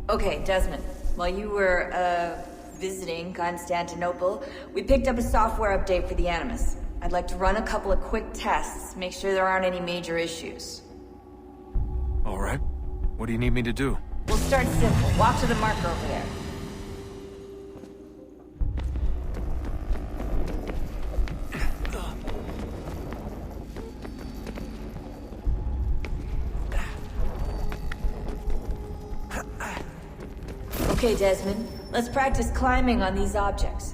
Okay, Desmond. While you were, visiting Constantinople, we picked up a software update for the Animus. I'd like to run a couple of quick tests, make sure there aren't any major issues. All right. What do you need me to do? We'll start simple. Walk to the marker over there. Okay, Desmond. Let's practice climbing on these objects.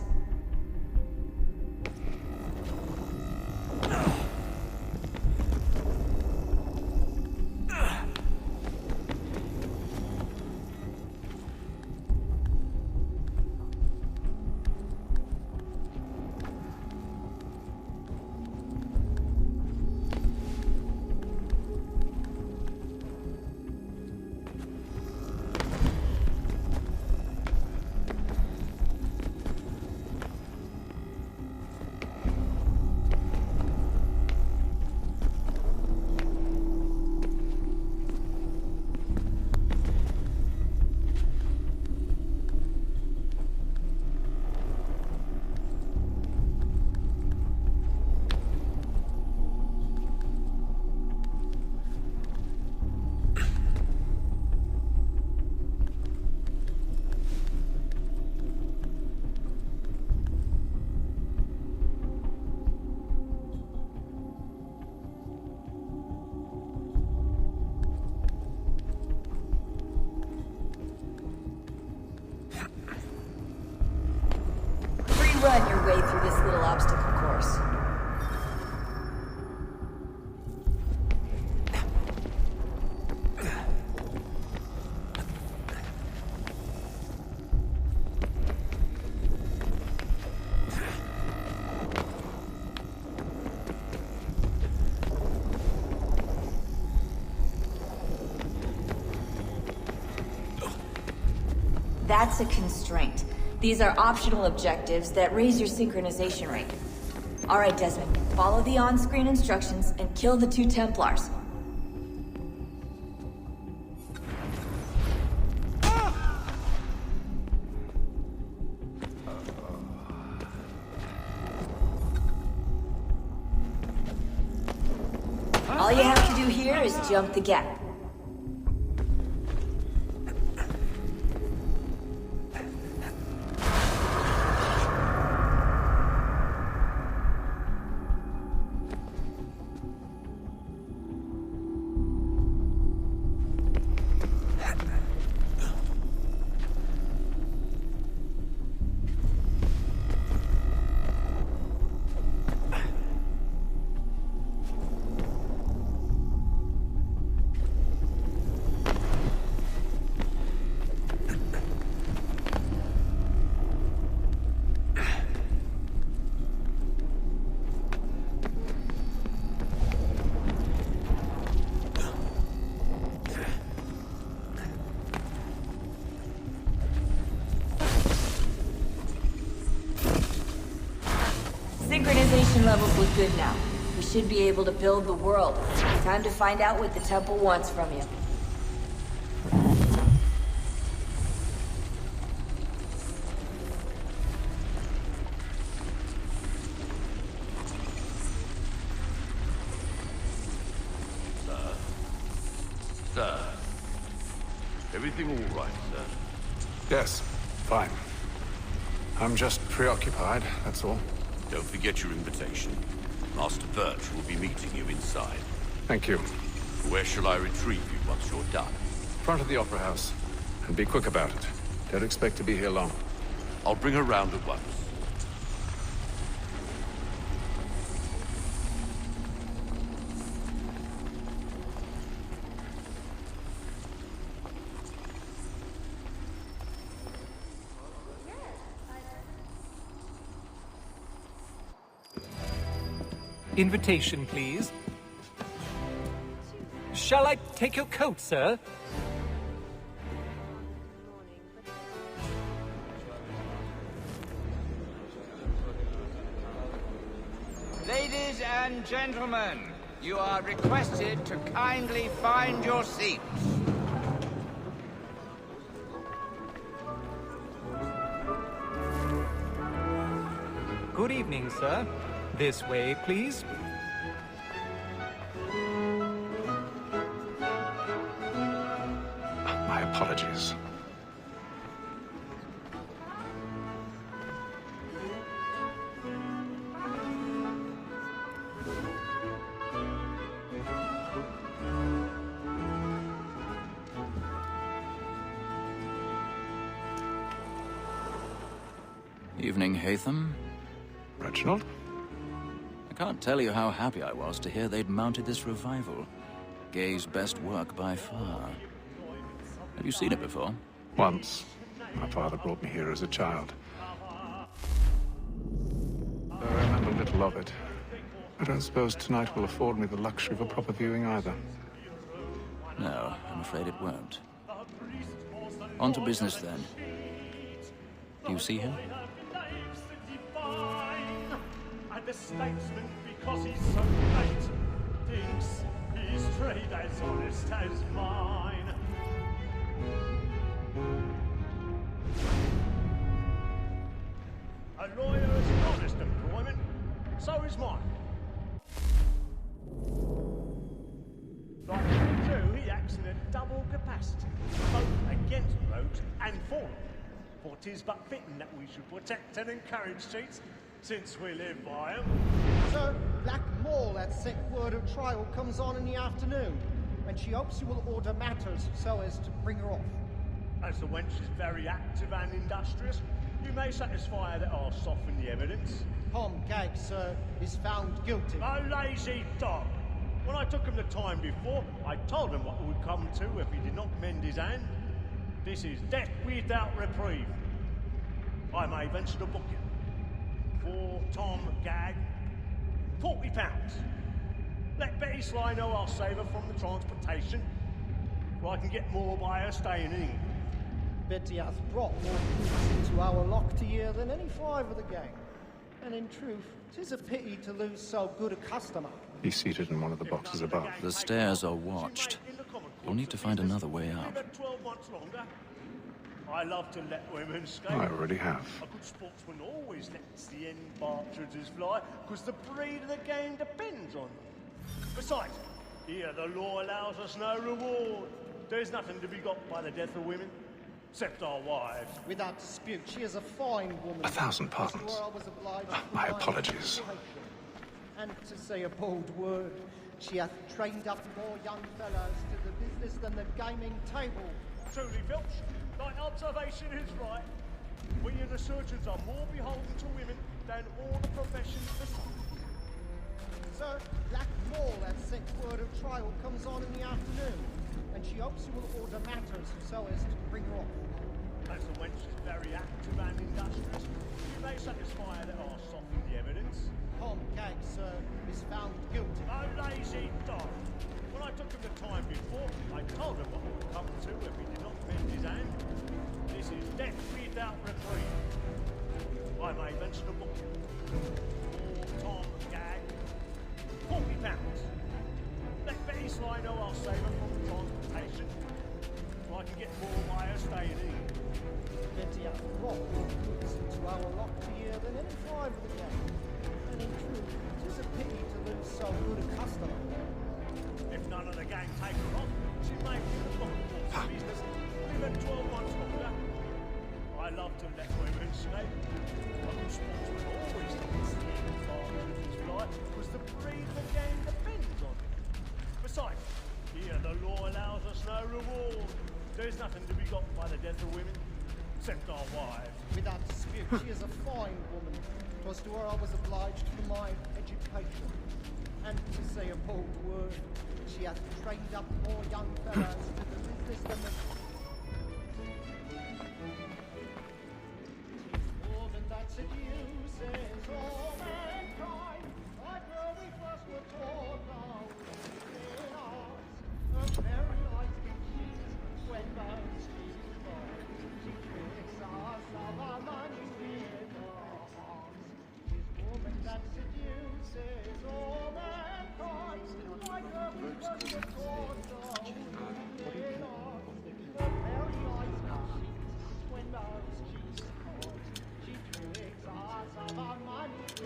Run your way through this little obstacle course. That's a constraint. These are optional objectives that raise your synchronization rate. Alright, Desmond, follow the on-screen instructions and kill the 2 Templars. All you have to do here is jump the gap. Synchronization levels look good now. We should be able to build the world. Time to find out what the temple wants from you. Sir. Everything all right, sir? Yes, fine. I'm just preoccupied, that's all. Don't forget your invitation. Master Birch will be meeting you inside. Thank you. Where shall I retrieve you once you're done? Front of the Opera House. And be quick about it. Don't expect to be here long. I'll bring her round at once. Invitation, please. Shall I take your coat, sir? Ladies and gentlemen, you are requested to kindly find your seats. Good evening, sir. This way, please. My apologies. Evening, Hatham. Reginald? I can't tell you how happy I was to hear they'd mounted this revival. Gay's best work by far. Have you seen it before? Once. My father brought me here as a child. I remember little of it. I don't suppose tonight will afford me the luxury of a proper viewing either. No, I'm afraid it won't. On to business, then. Do you see him? And the statesman, because he's so great, thinks his trade as honest as mine. A lawyer is an honest employment, so is mine. Like me too, he acts in a double capacity, both against rogues and for them. For 'tis but fitting that we should protect and encourage cheats, since we live by 'em. Sir, Black Mall at set word of trial comes on in the afternoon, and she hopes you will order matters so as to bring her off. As the wench is very active and industrious, you may satisfy her that I'll soften the evidence. Tom Gag, sir, is found guilty. A lazy dog! When I took him the time before, I told him what would come to if he did not mend his hand. This is death without reprieve. I may venture to book him. For Tom Gag, £40. Let Betty Sly know I'll save her from the transportation, so I can get more by her staying in England. Betty hath brought more goods into our lock to year than any five of the gang. And in truth, 'tis a pity to lose so good a customer. He's seated in one of the boxes above. The stairs are watched. You'll need to find another way out. 12 months longer. I love to let women skate. I already have. A good sportsman always lets the end partridges fly, because the breed of the game depends on them. Besides, here the law allows us no reward. There's nothing to be got by the death of women, except our wives. Without dispute, she is a fine woman. 1,000 pardons. As to where I was obliged to My remind apologies. her. And to say a bold word, she hath trained up more young fellows to the business than the gaming table. Truly, Filch, thy observation is right. We and the surgeons are more beholden to women than all the professions besides. Sir, Black Mall at set word of trial comes on in the afternoon, and she hopes you will order matters so as to bring her off. As the wench is very active and industrious, you may satisfy her that I'll soften the evidence. Tom Gag, sir, is found guilty. A lazy dog! When I took him the time before, I told him what would come to if he did not mend his hand. This is death without reprieve. I may venture to book him. For Tom Gag, £40. Let Betty Sly know I'll save her from the transportation, so I can get more by her staying in England. Betty hath brought more goods into our lock to year than any five of the gang. And in truth, 'tis a pity to lose so good a customer. If none of the gang take her on, she may be in the pocket business even 12 months longer. I love to let women skate. A good sportsman always lets the end partridges fly, because the breed of the game depends on it. Besides, here the law allows us no reward. There's nothing to be got by the death of women, except our wives. Without dispute, she is a fine woman. 'Twas to her I was obliged for my education. And to say a bold word, she hath trained up more young fellows to the business than the... More than that seduces all mankind, like where we first were taught now in ours. A very light can cheat when most cheats fall. She tricks us of our money with her arms. She's woman that seduces all mankind, like where we first were taught now in ours. A very light can cheat when most cheats fall. She tricks us of our money with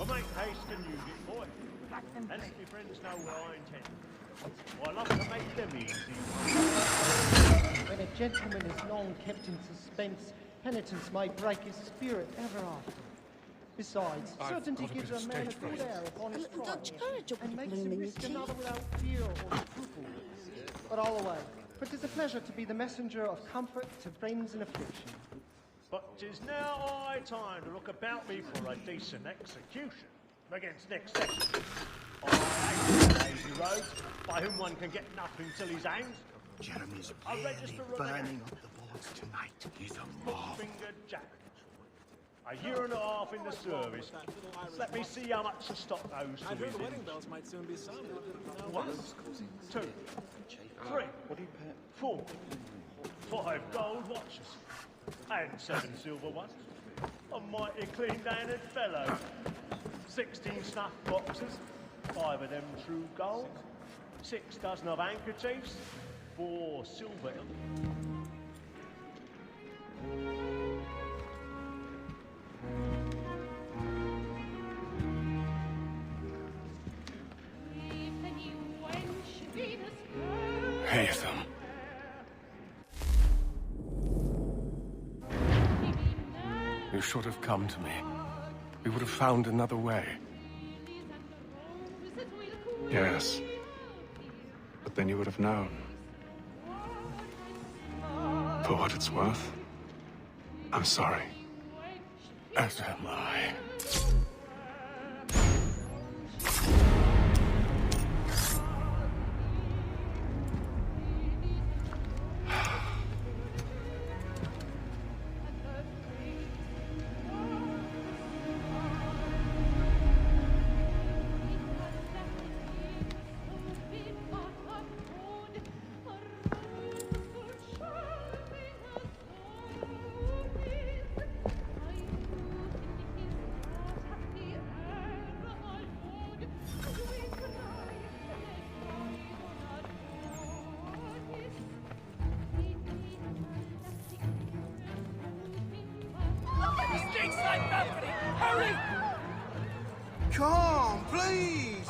But make haste and use it, boy. And let my friends know where I intend. I love to make them easy. When a gentleman is long kept in suspense, penitence may break his spirit ever after. Besides, I've certainty got a gives bit a of man a stage good fright. air upon his little trial, Dutch courage will and be makes him blooming risk with another without fear or scruple. But all away. But 'tis a pleasure to be the messenger of comfort to friends in affliction. But 'tis now high time to look about me for a decent execution against next session. I hate the lazy roads by whom one can get nothing till he's hanged. Jeremy's I really register burning up the boards tonight. He's a mob. Finger Jack. A year and a half in the service. Let me see how much the stock owes to his bells might soon be sounded. 1, 2, 3, 4, 5 gold watches, and 7 silver ones. A mighty clean-handed fellow. 16 snuff boxes, 5 of them true gold, 6 dozen of handkerchiefs, 4 silver. Haytham. You should have come to me. We would have found another way. Yes. But then you would have known. For what it's worth, I'm sorry. As am I. Come, please!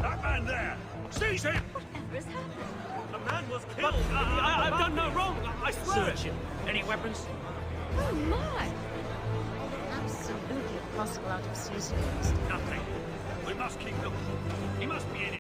That man there! Seize him! Whatever's happened? The man was killed! I've done no wrong! I swear! Search him! Any weapons? Oh my! Absolutely impossible out of season. Nothing. We must keep looking. He must be in it.